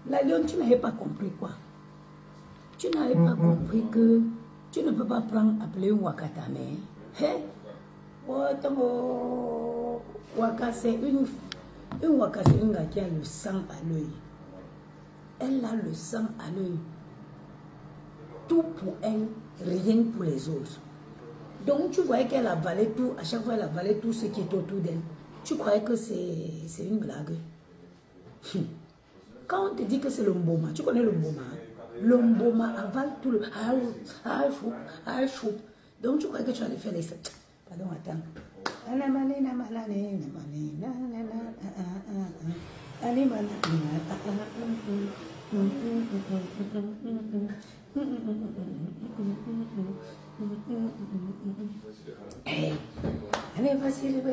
La lionne, tu n'avais pas compris quoi? Tu n'avais pas compris que tu ne peux pas prendre, appeler un wakatame. Hein? Waka, c'est une waka, c'est une gars qui a le sang à l'œil. Elle a le sang à l'œil. Tout pour elle, rien pour les autres. Donc tu voyais qu'elle avalait tout, à chaque fois elle avalait tout ce qui est autour d'elle. Tu croyais que c'est une blague. Quand on te dit que c'est le mboma, tu connais le mboma? Le mboma avale tout le... Donc tu croyais que tu allais faire les... Pardon, attends. Allez, facile,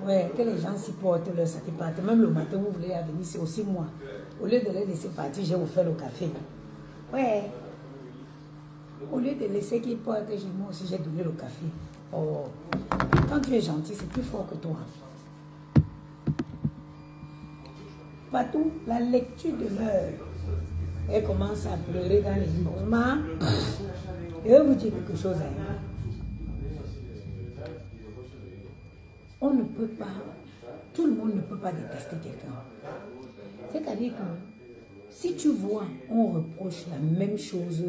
ouais, que les gens s'y portent leur sac partent. Même le matin, vous voulez venir, c'est aussi moi. Au lieu de les laisser partir, je vais vous faire le café. Ouais. Au lieu de laisser qu'ils portent, moi aussi, j'ai donné le café. Oh. Quand tu es gentil, c'est plus fort que toi. Partout, la lecture de l'heure. Elle commence à pleurer dans les moments. Je vais vous dire quelque chose. On ne peut pas, tout le monde ne peut pas détester quelqu'un. C'est-à-dire que si tu vois, on reproche la même chose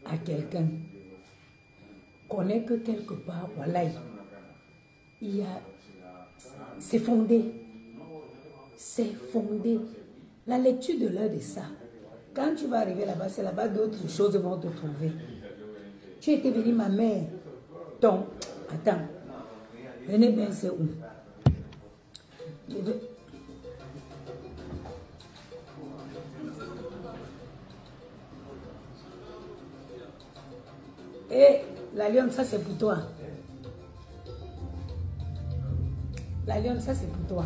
à quelqu'un, connais que quelque part, voilà, il y a, c'est fondé. C'est fondé. La lecture de l'heure de ça. Quand tu vas arriver là-bas, c'est là-bas d'autres choses vont te trouver. Tu étais venue, ma mère. Donc, attends. Venez bien, c'est où? Et la lionne, ça c'est pour toi. La lionne, ça c'est pour toi.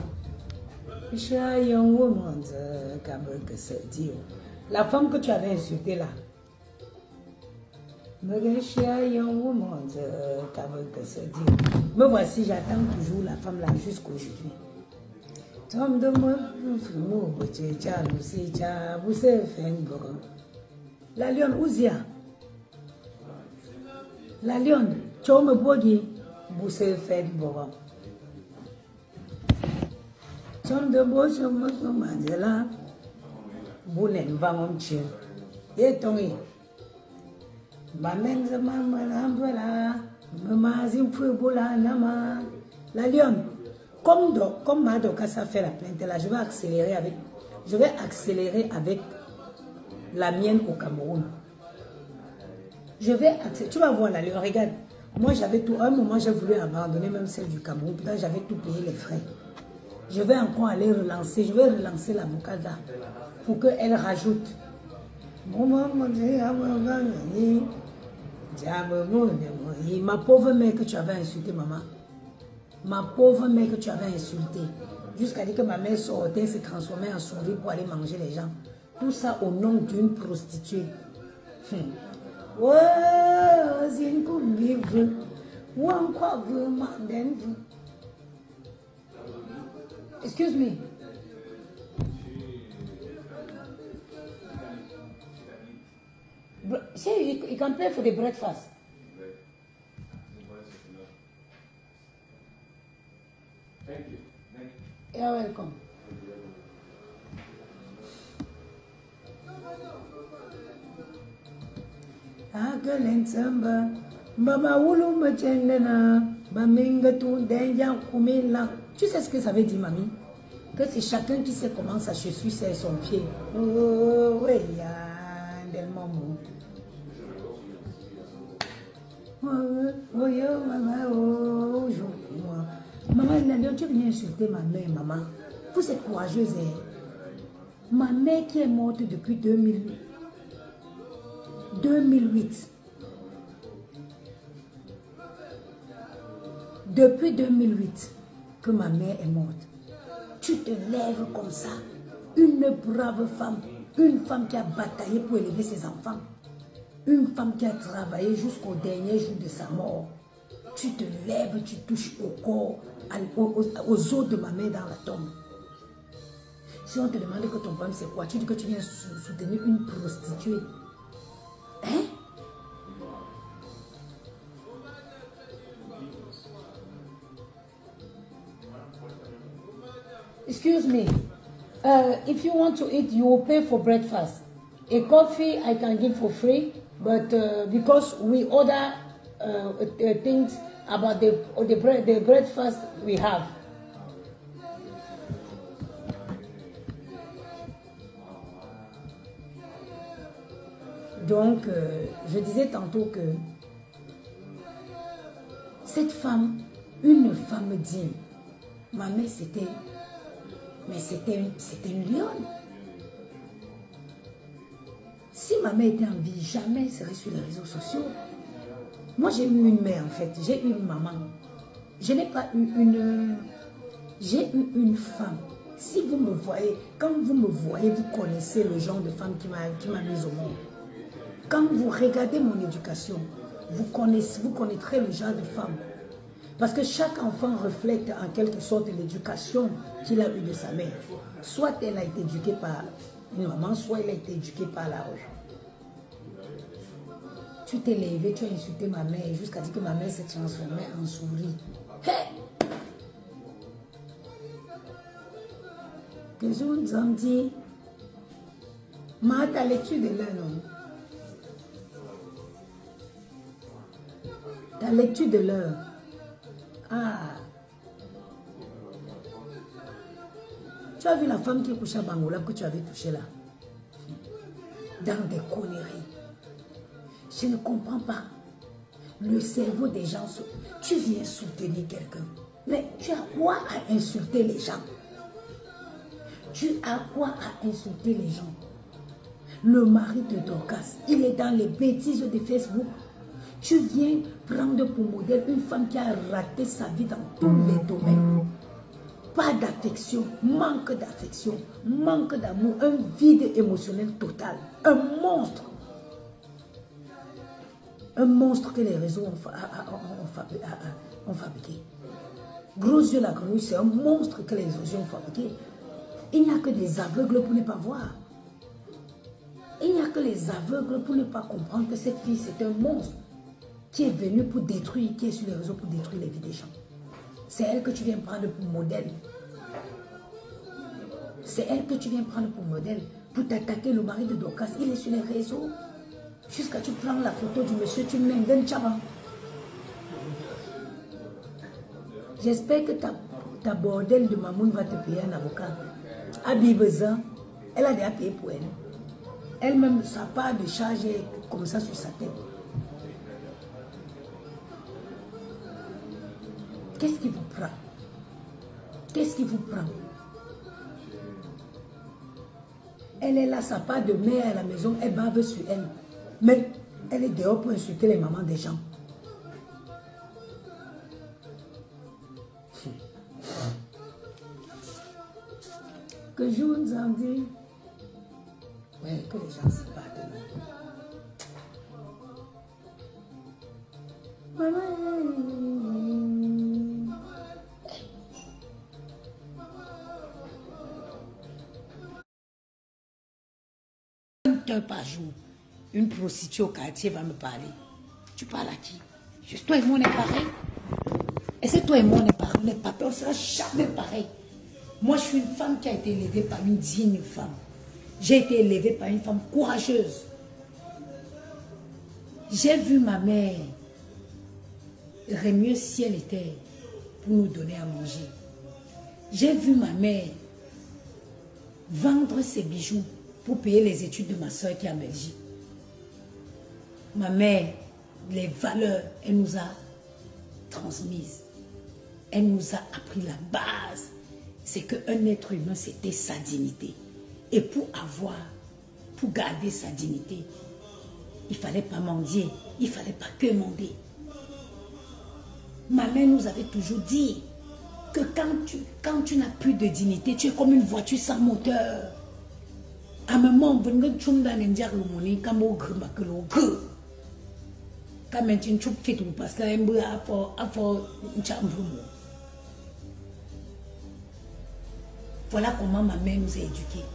La femme que tu avais insultée là. Me voici, j'attends toujours la femme là jusqu'aujourd'hui. La lionne, Ouzia. La lionne, tu me bogi, vous avez fait du boron. John de Bosch, Mandela, Boulen, Vamomchi, et Tony. Ma mère, voilà, maman, Zimfubola, Nama. La lionne, comme Madokasa fait la plainte là, je vais accélérer avec la mienne au Cameroun. Je vais accélérer. Tu vas voir la lionne, regarde. Moi, j'avais tout. À un moment, j'ai voulu abandonner même celle du Cameroun. Putain, j'avais tout payé les frais. Je vais encore aller relancer. Je vais relancer l'avocat là pour qu'elle rajoute. Ma pauvre mère que tu avais insulté, maman. Ma pauvre mère que tu avais insulté. Jusqu'à dire que ma mère sortait, se transformait en souris pour aller manger les gens. Tout ça au nom d'une prostituée. Excuse me. See, you can pay for the breakfast. Thank you. You're welcome. Tu sais ce que ça veut dire, mamie? Que c'est chacun qui sait comment ça se suit sur son pied. Oh, oui, il y a tellement beau. Oh, yo, maman, oh, maman, tu viens insulter ma mère, maman. Vous êtes courageuse, hein? Ma mère qui est morte depuis 2008. Depuis 2008 que ma mère est morte. Tu te lèves comme ça, une brave femme. Une femme qui a bataillé pour élever ses enfants. Une femme qui a travaillé jusqu'au dernier jour de sa mort. Tu te lèves, tu touches au corps, aux os de ma mère dans la tombe. Si on te demande que ton problème c'est quoi, tu dis que tu viens soutenir une prostituée. Hein? Excuse me. If you want to eat, you will pay for breakfast. A coffee I can give for free, but because we order things about the breakfast we have. Donc, je disais tantôt que cette femme, une femme digne, ma mère c'était, mais c'était une lionne. Si ma mère était en vie, jamais elle serait sur les réseaux sociaux. Moi, j'ai eu une mère, en fait. J'ai eu une maman. Je n'ai pas eu une... J'ai eu une femme. Si vous me voyez, quand vous me voyez, vous connaissez le genre de femme qui m'a mise au monde. Quand vous regardez mon éducation, vous connaîtrez le genre de femme. Parce que chaque enfant reflète en quelque sorte l'éducation qu'il a eue de sa mère. Soit elle a été éduquée par une maman, soit elle a été éduquée par la rue. Tu t'es levé, tu as insulté ma mère jusqu'à dire que ma mère s'est transformée en souris. Hey! Que je vous en dis, ta lecture de l'heure, non? Ta lecture de l'heure. Ah. Tu as vu la femme qui est couchée à Bangola que tu avais touchée là? Dans des conneries. Je ne comprends pas. Le cerveau des gens, tu viens soutenir quelqu'un. Mais tu as quoi à insulter les gens? Tu as quoi à insulter les gens? Le mari de Dorcas, il est dans les bêtises de Facebook. Tu viens prendre pour modèle une femme qui a raté sa vie dans tous les domaines. Pas d'affection, manque d'affection, manque d'amour, un vide émotionnel total. Un monstre. Un monstre que les réseaux ont fabriqué. Gros yeux la grenouille, c'est un monstre que les réseaux ont fabriqué. Il n'y a que des aveugles pour ne pas voir. Il n'y a que les aveugles pour ne pas comprendre que cette fille, c'est un monstre qui est venu pour détruire, qui est sur les réseaux pour détruire les vies des gens. C'est elle que tu viens prendre pour modèle. C'est elle que tu viens prendre pour modèle pour t'attaquer le mari de Dorcas. Il est sur les réseaux. Jusqu'à tu prends la photo du monsieur, tu mets un chaman. J'espère que ta bordel de mamoun va te payer un avocat. Abibeza, elle a déjà payé pour elle. Elle-même, sa part de charge est comme ça sur sa tête. Qu'est-ce qui vous prend? Qu'est-ce qui vous prend? Elle est là, sa part de mère à la maison, elle bave sur elle. Mais elle est dehors pour insulter les mamans des gens. Que je vous en dis. Ouais, que les gens se battent. Par jour, une prostituée au quartier va me parler. Tu parles à qui? Juste toi et moi on est pareil. Et c'est toi et moi on est pareil. On n'est pas pareil, on sera jamais pareil. Moi je suis une femme qui a été élevée par une digne femme. J'ai été élevée par une femme courageuse. J'ai vu ma mère remuer ciel et terre pour nous donner à manger. J'ai vu ma mère vendre ses bijoux pour payer les études de ma soeur qui est en Belgique. Ma mère, les valeurs, elle nous a transmises. Elle nous a appris la base. C'est qu'un être humain, c'était sa dignité. Et pour garder sa dignité, il ne fallait pas mendier, il ne fallait pas quémander. Ma mère nous avait toujours dit que quand tu n'as plus de dignité, tu es comme une voiture sans moteur. À un moment, vous ne pouvez pas dire que vous ne pouvez pas faire ce quand même, tu ne peux pas faire parce que vous avez fait voilà comment ma mère nous a éduqués.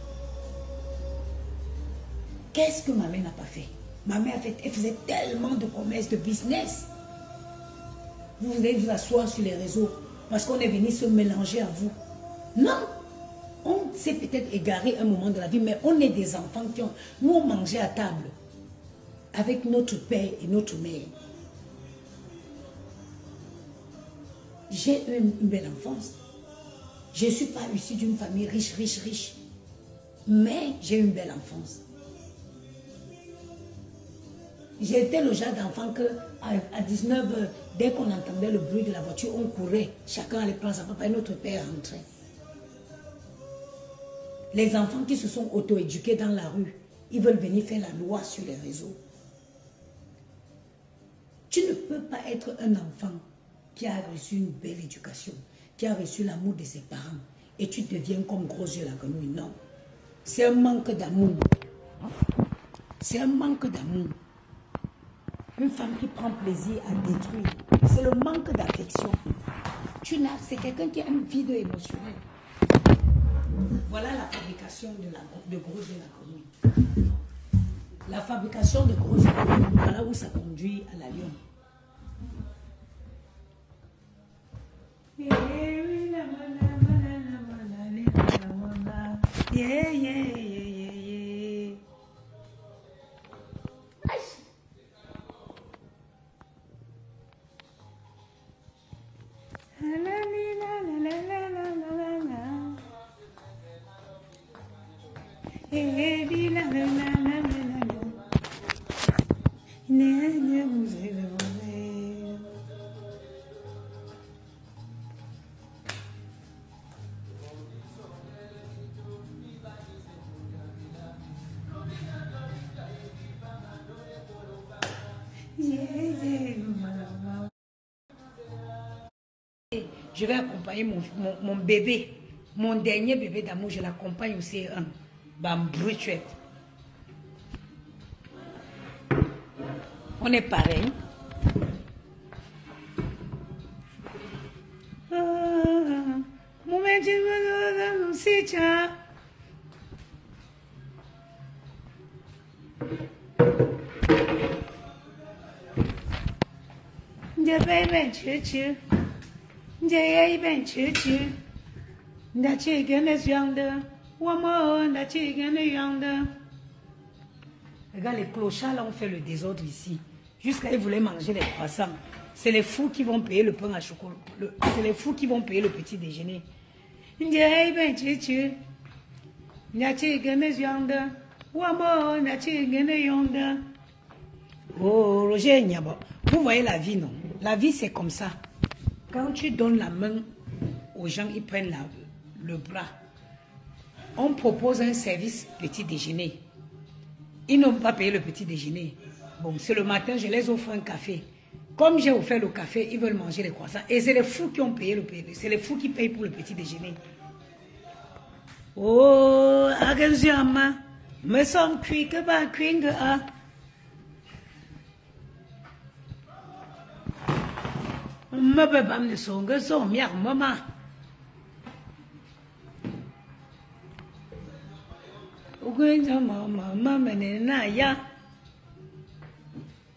Qu'est-ce que ma mère n'a pas fait? Ma mère, elle faisait tellement de commerce, de business. Vous allez vous asseoir sur les réseaux parce qu'on est venu se mélanger à vous. Non! On s'est peut-être égaré un moment de la vie, mais on est des enfants qui ont... Nous, on mangeait à table avec notre père et notre mère. J'ai eu une belle enfance. Je ne suis pas issue d'une famille riche, mais j'ai eu une belle enfance. J'étais le genre d'enfant que à 19 h, dès qu'on entendait le bruit de la voiture, on courait. Chacun allait prendre sa papa et notre père rentrait. Les enfants qui se sont auto-éduqués dans la rue, ils veulent venir faire la loi sur les réseaux. Tu ne peux pas être un enfant qui a reçu une belle éducation, qui a reçu l'amour de ses parents, et tu deviens comme gros yeux la grenouille. Non. C'est un manque d'amour. C'est un manque d'amour. Une femme qui prend plaisir à détruire, c'est le manque d'affection. C'est quelqu'un qui a un vide émotionnel. Voilà la fabrication de gros yeux la grenouille. La fabrication de gros yeux la grenouille, voilà où ça conduit à la lion. Yeah, yeah, yeah, yeah, yeah. Je vais accompagner mon bébé, mon dernier bébé d'amour, je l'accompagne au C1. Bambruchette. On est pareil. Regarde, les clochards là ont fait le désordre ici. Jusqu'à ils voulaient manger les croissants. C'est les fous qui vont payer le pain à chocolat. C'est les fous qui vont payer le petit déjeuner. Oh, Roger Nyabo. Vous voyez la vie, non? La vie, c'est comme ça. Quand tu donnes la main aux gens, ils prennent le bras. On propose un service petit déjeuner. Ils n'ont pas payé le petit déjeuner. Bon, c'est le matin, je les offre un café. Comme j'ai offert le café, ils veulent manger les croissants. Et c'est les fous qui ont payé le petit. C'est les fous qui payent pour le petit déjeuner. Oh, attention, me sommes cuits que pas cuits que ah. Me peut pas me sonner que son mère maman.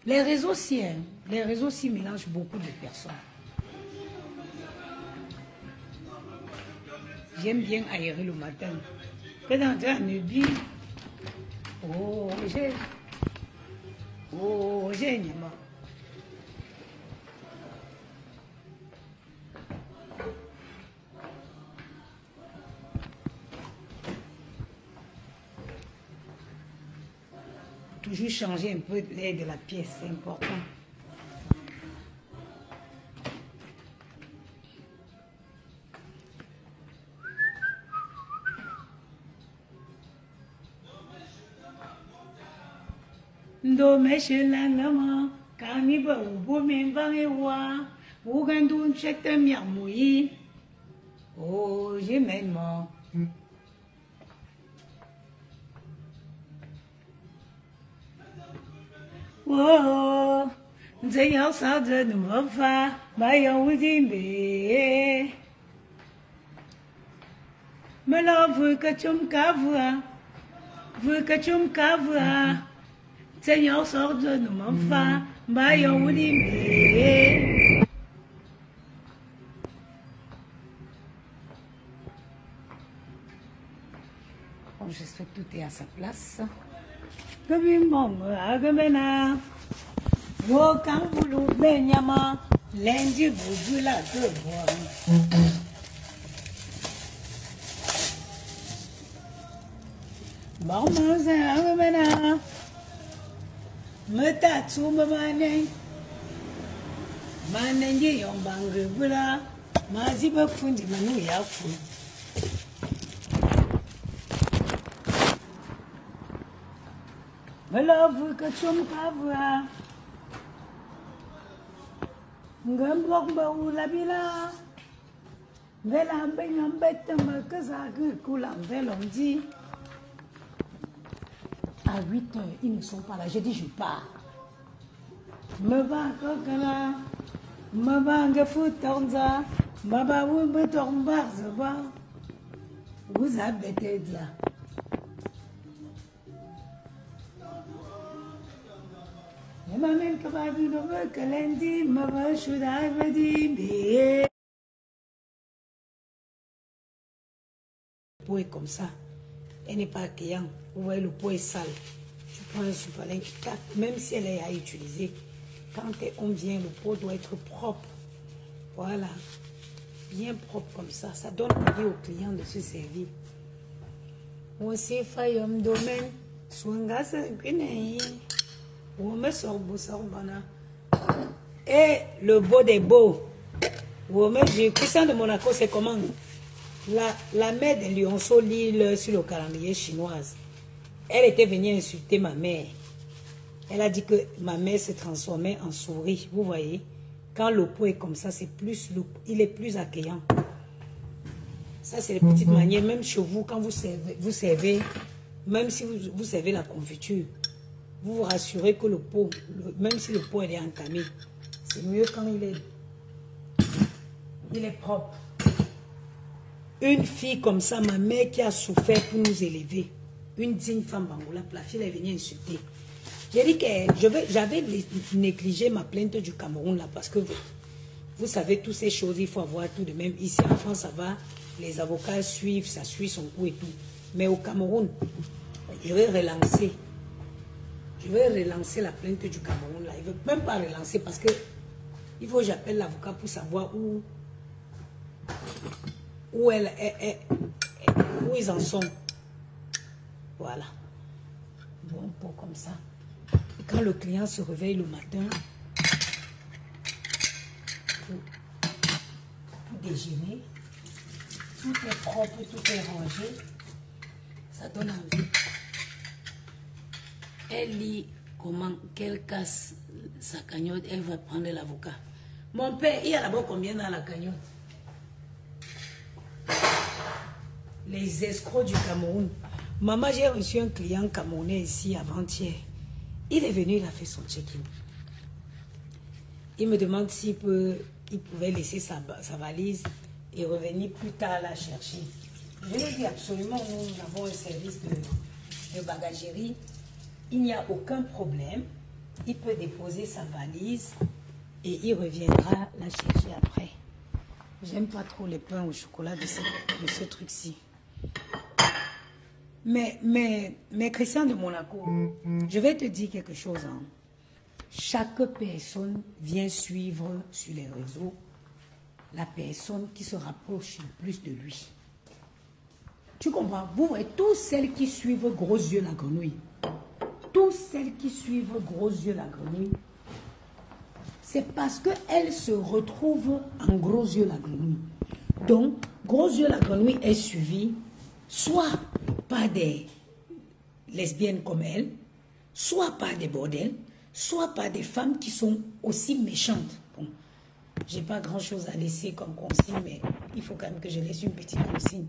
Les réseaux aussi, hein, les réseaux aussi mélangent beaucoup de personnes. J'aime bien aérer le matin. Que dans un nubi, j'ai Nyama. Toujours changer un peu l'air de la pièce, c'est important. Do meshela nama kaniba ubo membange wa ugandu nchete miamui. Oh, j'aime moi. Oh, c'est yon sort de nouveau fa, ba yon wizimbe. Me love que tu me cavouas, veux que tu me cavouas. C'est yon sort de nouveau fa, ba yon wizimbe. Bon, j'espère que tout est à sa place. Kabimong agamena wo kambulu benyama lenji bubula gebo mama za agamena meta tsuma mane manenje yombangre bula maziba fundi manu yafu me love que tu me cavouas. Ngambok ba ulabila. Vela bengam betama kazagu kulam velonji. À 8 heures, ils ne sont pas là. J'ai dit, je pars. Me va kokala. Me va ngefutonza. Baba wumbe tomba zaba. Vous avez là. Maman kababi no me kalendi mama shuda vedi be. Le pot est comme ça, elle n'est pas accueillante. Vous voyez, le pot est sale. Tu prends un soupalin qui claque, même si elle est à utiliser. Quand on vient, le pot doit être propre. Voilà, bien propre comme ça. Ça donne envie au client de se servir. Moi aussi, faillom domaine, swanga se guinée. Et le beau des beaux. Christian de Monaco, c'est comment? La mère de Lionceau l'île sur le calendrier chinoise. Elle était venue insulter ma mère. Elle a dit que ma mère se transformait en souris. Vous voyez, quand le pot est comme ça, c'est plus il est plus accueillant. Ça, c'est les petites manières. Même chez vous, quand vous servez, même si vous servez la confiture, vous vous rassurez que le pot, même si le pot est entamé, c'est mieux quand il est propre. Une fille comme ça, ma mère qui a souffert pour nous élever, une digne femme bangola, la fille est venue insulter. J'ai dit que j'avais négligé ma plainte du Cameroun là, parce que vous savez, toutes ces choses, il faut avoir tout de même. Ici en France, ça va, les avocats suivent, ça suit son cours et tout. Mais au Cameroun, je vais relancer. Je vais relancer la plainte du Cameroun là. Il ne veut même pas relancer parce que il faut que j'appelle l'avocat pour savoir où ils en sont. Voilà. Bon pot comme ça. Et quand le client se réveille le matin pour déjeuner, tout est propre, tout est rangé. Ça donne envie. Elle lit comment, qu'elle casse sa cagnotte, elle va prendre l'avocat. Mon père, il y a d'abord combien dans la cagnotte? Les escrocs du Cameroun. Maman, j'ai reçu un client camerounais ici avant-hier. Il est venu, il a fait son check-in. Il me demande s'il pouvait laisser sa valise et revenir plus tard la chercher. Je lui ai dit absolument, nous avons un service de bagagerie. Il n'y a aucun problème. Il peut déposer sa valise et il reviendra la chercher après. J'aime pas trop les pains au chocolat de ce truc-ci. Mais Christian de Monaco, je vais te dire quelque chose. Hein. Chaque personne vient suivre sur les réseaux la personne qui se rapproche le plus de lui. Tu comprends? Vous voyez, toutes celles qui suivent Gros Yeux la Grenouille, toutes celles qui suivent Gros Yeux la Grenouille, c'est parce qu'elles se retrouvent en Gros Yeux la Grenouille. Donc, Gros Yeux la Grenouille est suivie soit par des lesbiennes comme elle, soit par des bordels, soit par des femmes qui sont aussi méchantes. Bon, j'ai pas grand-chose à laisser comme consigne, mais il faut quand même que je laisse une petite consigne.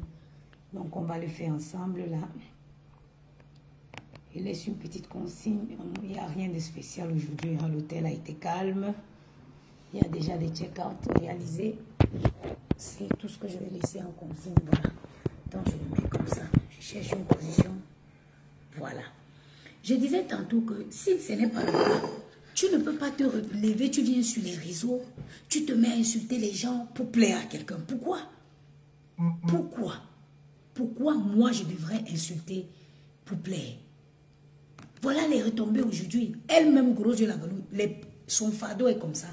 Donc, on va le faire ensemble, là. Je laisse une petite consigne. Il n'y a rien de spécial aujourd'hui. L'hôtel a été calme. Il y a déjà des check-out réalisés. C'est tout ce que je vais laisser en consigne. Voilà. Donc, je le mets comme ça. Je cherche une position. Voilà. Je disais tantôt que si ce n'est pas le cas, tu ne peux pas te relever, tu viens sur les réseaux, tu te mets à insulter les gens pour plaire à quelqu'un. Pourquoi? Pourquoi? Pourquoi moi je devrais insulter pour plaire? Voilà les retombées aujourd'hui. Elle-même, grosse de la grenouille, son fardeau est comme ça.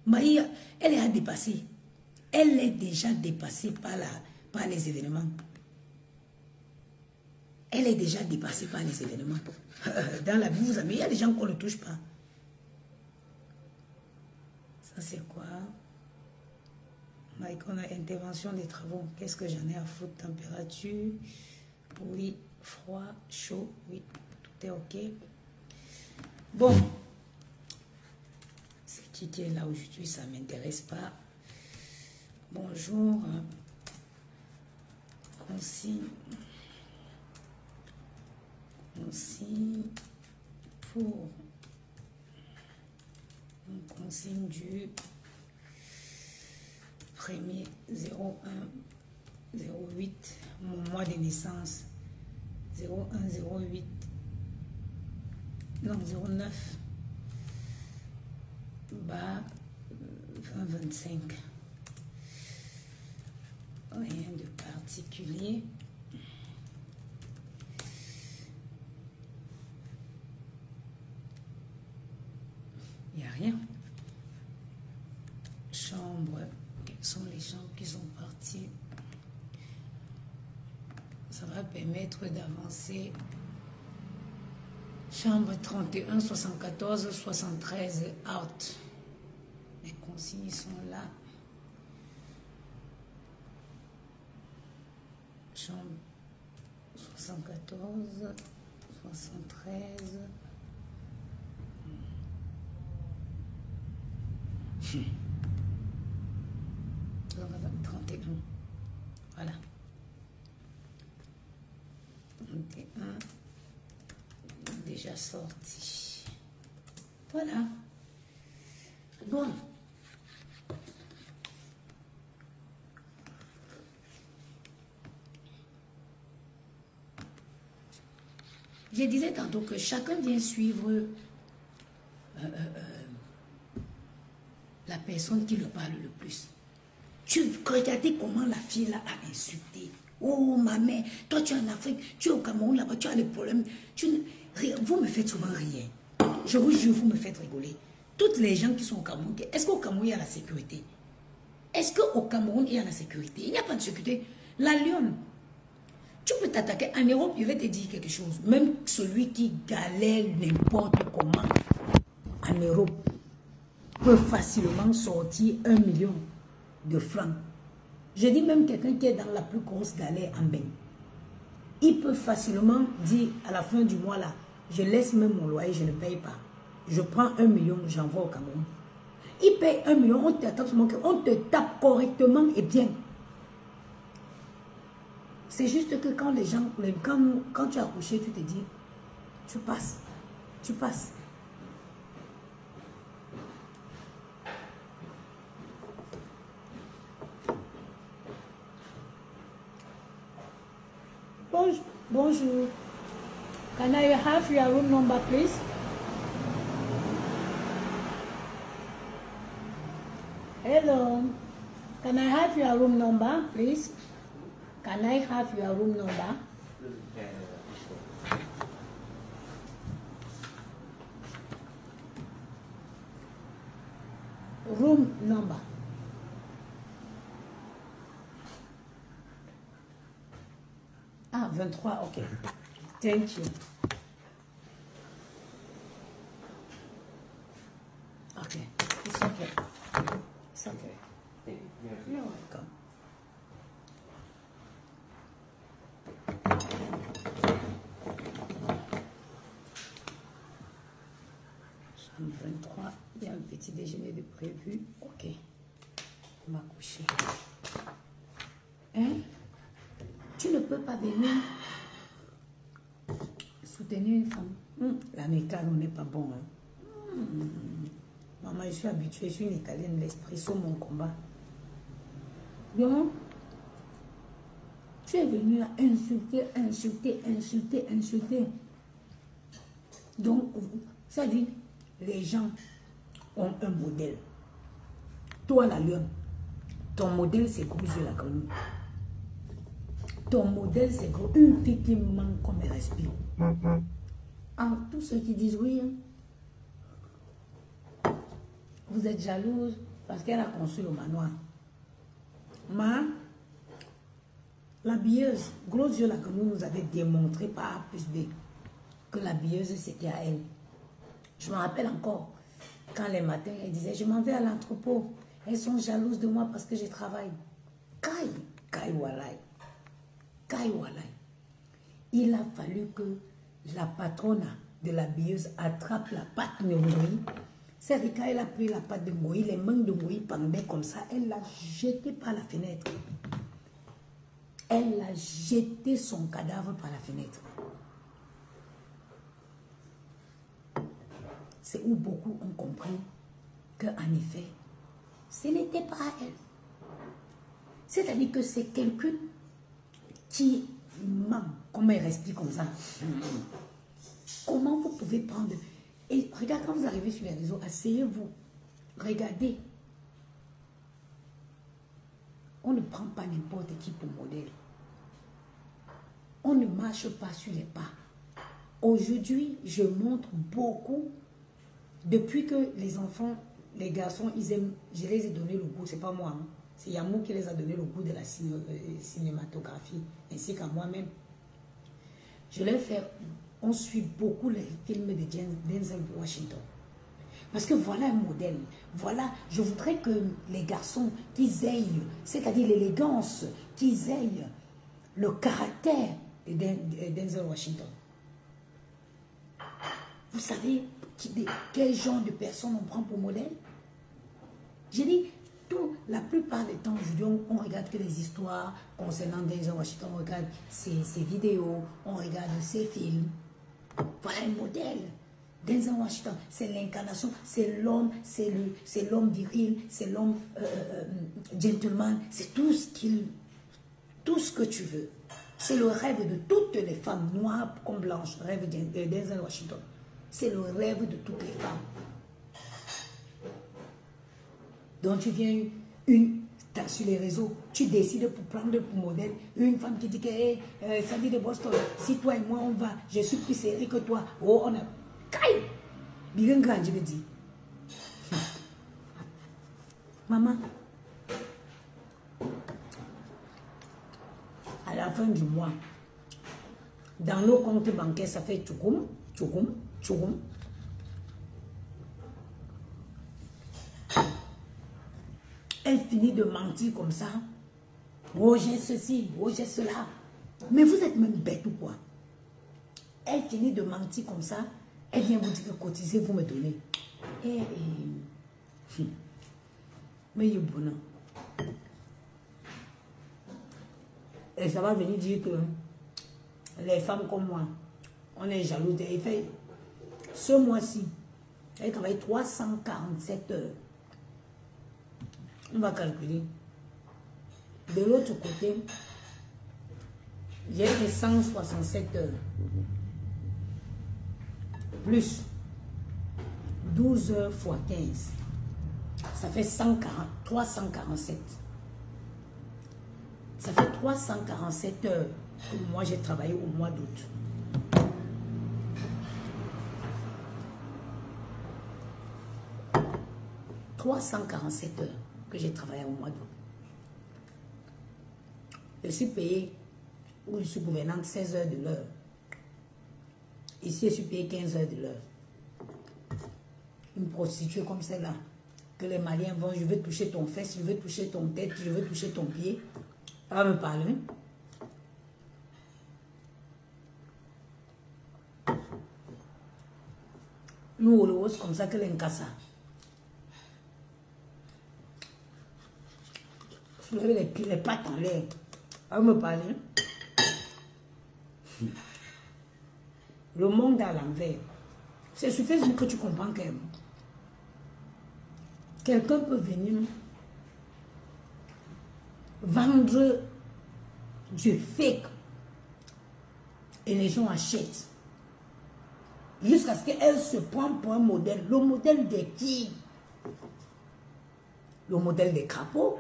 Maï, elle est dépassée. Elle est déjà dépassée par les événements. Elle est déjà dépassée par les événements. Dans la vie, vous savez, il y a des gens qu'on ne touche pas. Ça, c'est quoi? Mike, on a intervention des travaux. Qu'est-ce que j'en ai à foutre? Température? Oui. Froid? Chaud? Oui. Tout est OK. Bon. C'est qui est là aujourd'hui? Ça ne m'intéresse pas. Bonjour. Consigne. Consigne pour une consigne du 1er 01-08, mon mois de naissance 01-08, non 09 bas 20-25. Rien de particulier. Il n'y a rien. Chambre. Quelles sont les chambres qui sont parties? Ça va permettre d'avancer. Chambre 31, 74, 73, out. Les consignes sont là. Chambre 74, 73. 31. Voilà. 31. Déjà sorti. Voilà. Bon. Je disais tantôt que chacun vient suivre la personne qui le parle le plus. Tu regardez comment la fille là a insulté. Oh ma mère, toi tu es en Afrique, tu es au Cameroun là-bas, tu as des problèmes. Vous me faites souvent rire. Je vous jure, vous me faites rigoler. Toutes les gens qui sont au Cameroun, est-ce qu'au Cameroun il y a la sécurité? Est-ce qu'au Cameroun il y a la sécurité? Il n'y a pas de sécurité. La lionne, tu peux t'attaquer. En Europe, je vais te dire quelque chose. Même celui qui galère n'importe comment en Europe peut facilement sortir 1 million de francs. Je dis même quelqu'un qui est dans la plus grosse galère en bain. Il peut facilement dire à la fin du mois là, je laisse même mon loyer, je ne paye pas. Je prends 1 million, j'envoie au Cameroun. Il paye 1 million, on te tape correctement et bien. C'est juste que quand les gens, quand tu as accouché, tu te dis, tu passes, tu passes. Bonjour. Can I have your room number, please? Hello. Can I have your room number, please? Can I have your room number? Room number. Ah, 23, ok. Thank you. Ok, it's okay. It's okay. You're welcome. Chambre 23, il y a un petit déjeuner de prévu. Ok. On m'a couché. Hein? Tu ne peux pas venir sous soutenir une femme. La méthane, on n'est pas bon. Hein. Maman, je suis habituée, je suis une Italienne, l'esprit sur mon combat. Donc, tu es venu à insulter, insulter, insulter, insulter. Donc, ça dit, les gens ont un modèle. Toi, la lionne, ton modèle, c'est Gros Yeux la grenouille. Ton modèle, c'est une fille qui manque comme elle respire. Ah, tous ceux qui disent oui, vous êtes jalouse parce qu'elle a construit le manoir. La billeuse, Gros Yeux la grenouille nous avait démontré par A plus B que la billeuse, c'était à elle. Je me rappelle encore, quand les matins, elle disait, je m'en vais à l'entrepôt. Elles sont jalouses de moi parce que je travaille. Kai walai. Kai walai. Il a fallu que la patronne de la billeuse attrape la patte de Moïse. C'est quand elle a pris la patte de Moïse, les mains de Moïse pendaient comme ça, elle l'a jeté par la fenêtre. Elle a jeté son cadavre par la fenêtre. C'est où beaucoup ont compris qu'en effet, ce n'était pas à elle. C'est-à-dire que c'est quelqu'un qui ment. Comment elle respire comme ça? Comment vous pouvez prendre... Et regarde, quand vous arrivez sur les réseaux, asseyez-vous. Regardez. On ne prend pas n'importe qui pour modèle. On ne marche pas sur les pas. Aujourd'hui, je montre beaucoup. Depuis que les enfants, les garçons, ils aiment, je les ai donné le goût, c'est pas moi, hein. C'est Yamou qui les a donné le goût de la cinématographie, ainsi qu'à moi-même. Je leur fais, on suit beaucoup les films de Denzel Washington. Parce que voilà un modèle. Voilà, je voudrais que les garçons qu'ils aient, c'est-à-dire l'élégance, qu'ils aient le caractère de Denzel Washington. Vous savez quel genre de personnes on prend pour modèle? J'ai dit, la plupart des temps, aujourd'hui, on regarde que les histoires concernant Denzel Washington, on regarde ses vidéos, on regarde ses films. Voilà un modèle. Denzel Washington, c'est l'incarnation, c'est l'homme, c'est l'homme viril, c'est l'homme gentleman, c'est tout ce que tu veux. C'est le rêve de toutes les femmes, noires comme blanches, rêve de Denzel Washington. C'est le rêve de toutes les femmes. Donc tu viens sur les réseaux, tu décides pour prendre pour modèle une femme qui dit que hey, Sandy de Boston, si toi et moi on va, je suis plus serré que toi. Oh, on a... Kai! Bien grand, je me dis. Maman, à la fin du mois, dans nos comptes bancaires, ça fait tchoukoum, tchoukoum, tchoukoum. Elle finit de mentir comme ça. Oh, j'ai ceci, oh, j'ai cela. Mais vous êtes même bête ou quoi? Elle finit de mentir comme ça. Elle vient vous dire que cotisez, vous me donnez. Mais il est bon. Et ça va venir dire que les femmes comme moi, on est jaloux d'elle. Ce mois-ci, elle travaille 347 heures. On va calculer. De l'autre côté, j'ai fait 167 heures. Plus 12 heures fois 15. Ça fait 347. Ça fait 347 heures que moi j'ai travaillé au mois d'août. « 347 heures que j'ai travaillé au mois d'août. Je suis payée, ou je suis gouvernante, 16 heures de l'heure. Ici, je suis payée 15 heures de l'heure. Une prostituée comme celle-là, que les Maliens vont, je veux toucher ton fesse, je veux toucher ton tête, je veux toucher ton pied. Elle va me parler. Nous, on le hausse comme ça que l'encassa. Soulevez les pattes en l'air. Elle va me parler. Le monde à l'envers. C'est sur Facebook que tu comprends que quelqu'un peut venir vendre du fake et les gens achètent. Jusqu'à ce qu'elle se prenne pour un modèle. Le modèle de qui? Le modèle des crapauds.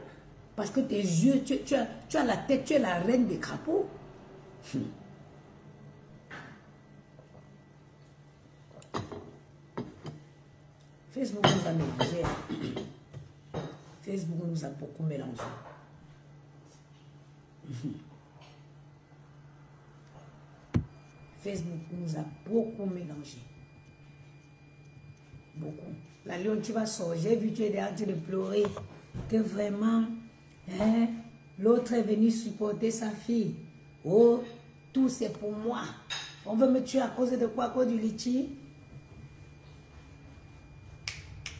Parce que tes yeux, tu as la tête, tu es la reine des crapauds. Facebook nous a mélangé. Facebook nous a beaucoup mélangé. Facebook nous a beaucoup mélangé. Beaucoup. La Lyon, tu vas sortir. J'ai vu, tu es derrière, tu de pleurer. Que vraiment, hein, l'autre est venu supporter sa fille. Oh, tout c'est pour moi. On veut me tuer à cause de quoi? À cause du litchi?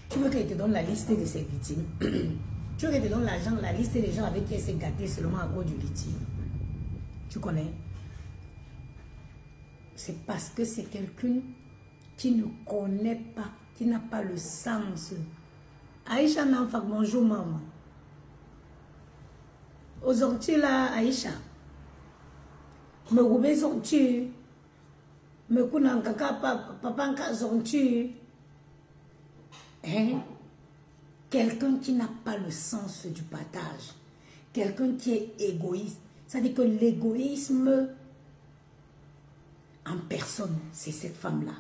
Tu veux qu'elle te donne la liste de ses victimes? Tu veux qu'elle te donne la liste des gens avec qui elle s'est gâtée seulement à cause du litchi? Tu connais? C'est parce que c'est quelqu'un qui ne connaît pas, qui n'a pas le sens. Aïcha Nanfak, bonjour maman. Aujourd'hui là, Aïcha, me roubez son tu, me kounan kaka papa nka son tu. Hein? Quelqu'un qui n'a pas le sens du partage, quelqu'un qui est égoïste. C'est-à-dire que l'égoïsme en personne, c'est cette femme-là.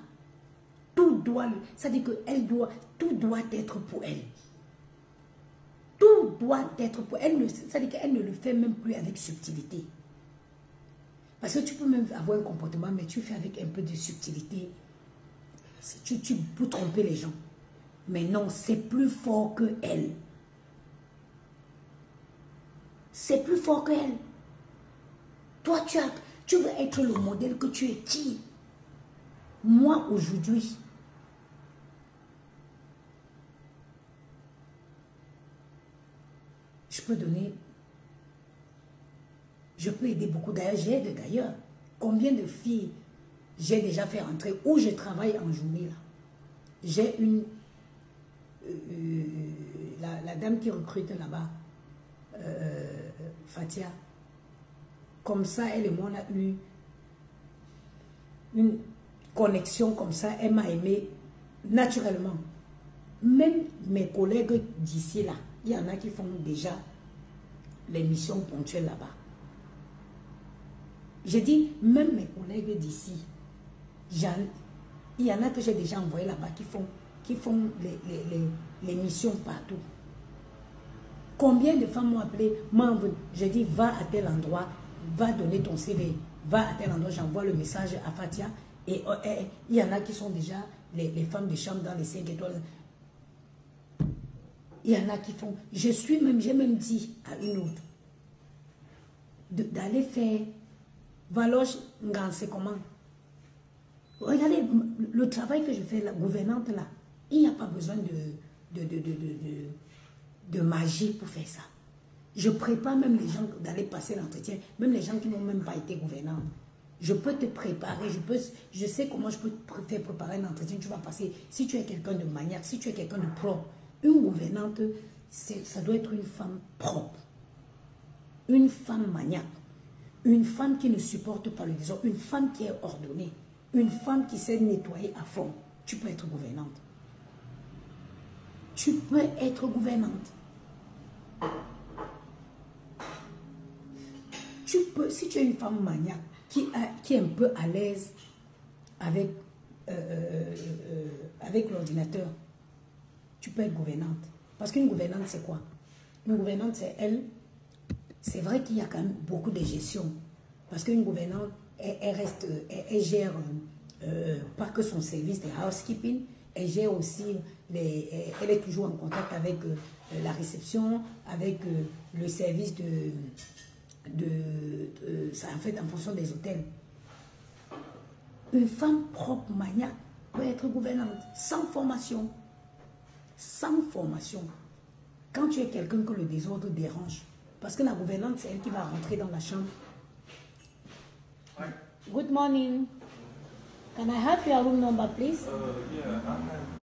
Tout doit, c'est-à-dire que tout doit être pour elle. Tout doit être pour elle. C'est-à-dire qu'elle ne le fait même plus avec subtilité. Parce que tu peux même avoir un comportement, mais tu fais avec un peu de subtilité. Tu peux tromper les gens. Mais non, c'est plus fort que elle. C'est plus fort que elle. Toi, tu veux être le modèle que tu es qui? Moi, aujourd'hui, je peux donner, je peux aider beaucoup. D'ailleurs, j'aide d'ailleurs. Combien de filles j'ai déjà fait rentrer où je travaille en journée là? J'ai une, la dame qui recrute là-bas, Fatia. Comme ça, elle et moi, on a eu une connexion comme ça. Elle m'a aimé naturellement. Même mes collègues d'ici, là, il y en a qui font déjà les missions ponctuelles là-bas. J'ai dit, même mes collègues d'ici, il y en a que j'ai déjà envoyé là-bas qui font les missions partout. Combien de femmes m'ont appelé, j'ai dit, va à tel endroit, va donner ton CV, va à tel endroit, j'envoie le message à Fatia. Et il y en a qui sont déjà les femmes de chambre dans les 5 étoiles. Il y en a qui font. J'ai même dit à une autre d'aller faire Valoche Ngan, c'est comment? Regardez le travail que je fais, la gouvernante là, il n'y a pas besoin de magie pour faire ça. Je prépare même les gens d'aller passer l'entretien, même les gens qui n'ont même pas été gouvernantes. Je peux te préparer, je sais comment je peux te faire préparer un entretien, tu vas passer. Si tu es quelqu'un de maniaque, si tu es quelqu'un de propre, une gouvernante, ça doit être une femme propre, une femme maniaque, une femme qui ne supporte pas le désordre, une femme qui est ordonnée, une femme qui sait nettoyer à fond. Tu peux être gouvernante. Tu peux être gouvernante. Tu peux, si tu es une femme maniaque, qui est un peu à l'aise avec l'ordinateur, tu peux être gouvernante. Parce qu'une gouvernante, c'est quoi? Une gouvernante, c'est elle. C'est vrai qu'il y a quand même beaucoup de gestion. Parce qu'une gouvernante, elle gère pas que son service de housekeeping, elle gère aussi, elle est toujours en contact avec la réception, avec le service ça en fait en fonction des hôtels. Une femme propre, maniaque, peut être gouvernante, sans formation. Sans formation. Quand tu es quelqu'un que le désordre dérange, parce que la gouvernante, c'est elle qui va rentrer dans la chambre. Good morning. Can I have your room number, please? Yeah, I have